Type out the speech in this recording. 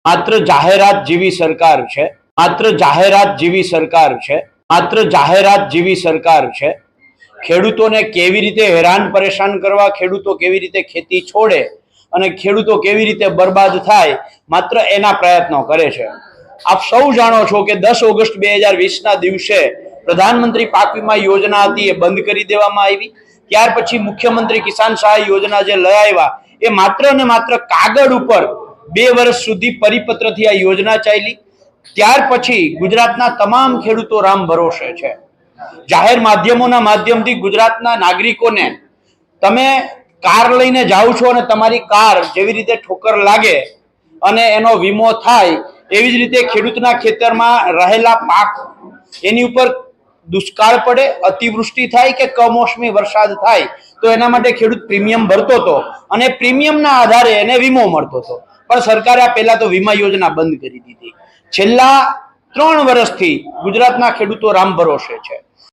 માત્ર જાહેરાત જેવી સરકાર છે, માત્ર જાહેરાત જેવી સરકાર છે, માત્ર જાહેરાત જેવી સરકાર છે। ખેડૂતોને કેવી રીતે હેરાન પરેશાન કરવા, ખેડૂતો કેવી રીતે ખેતી છોડે અને ખેડૂતો કેવી રીતે બરબાદ થાય, માત્ર એના પ્રયત્નો કરે છે। આપ સૌ જાણો છો કે 10 ઓગસ્ટ 2020ના દિવસે પ્રધાનમંત્રી પાક વીમા યોજના હતી એ બંધ કરી દેવામાં આવી। ત્યાર પછી મુખ્યમંત્રી કિસાન સહાય યોજના જે લઈ આવ્યા એ માત્ર ને માત્ર કાગળ ઉપર 2 વર્ષ સુધી પરિપત્રથી આ યોજના ચાલી। ત્યાર પછી ગુજરાતના તમામ ખેડૂતો રામ ભરોસે છે। જાહેર માધ્યમોના માધ્યમથી ગુજરાતના નાગરિકોને તમે કાર લઈને જાઓ છો અને તમારી કાર જેવી રીતે ઠોકર લાગે અને એનો વીમો થાય એવી જ રીતે ખેડૂતના ખેતરમાં રહેલા પાક એની ઉપર દુષ્કાળ પડે, અતિવૃષ્ટિ થાય કે કમોસમી વરસાદ થાય તો એના માટે ખેડૂત પ્રીમિયમ ભરતો હતો અને પ્રીમિયમના આધારે એને વીમો મળતો હતો। પણ સરકારે આ પહેલા તો વીમા યોજના બંધ કરી દીધી। છેલ્લા 3 વર્ષથી ગુજરાતના ખેડૂતો રામ ભરોસે છે।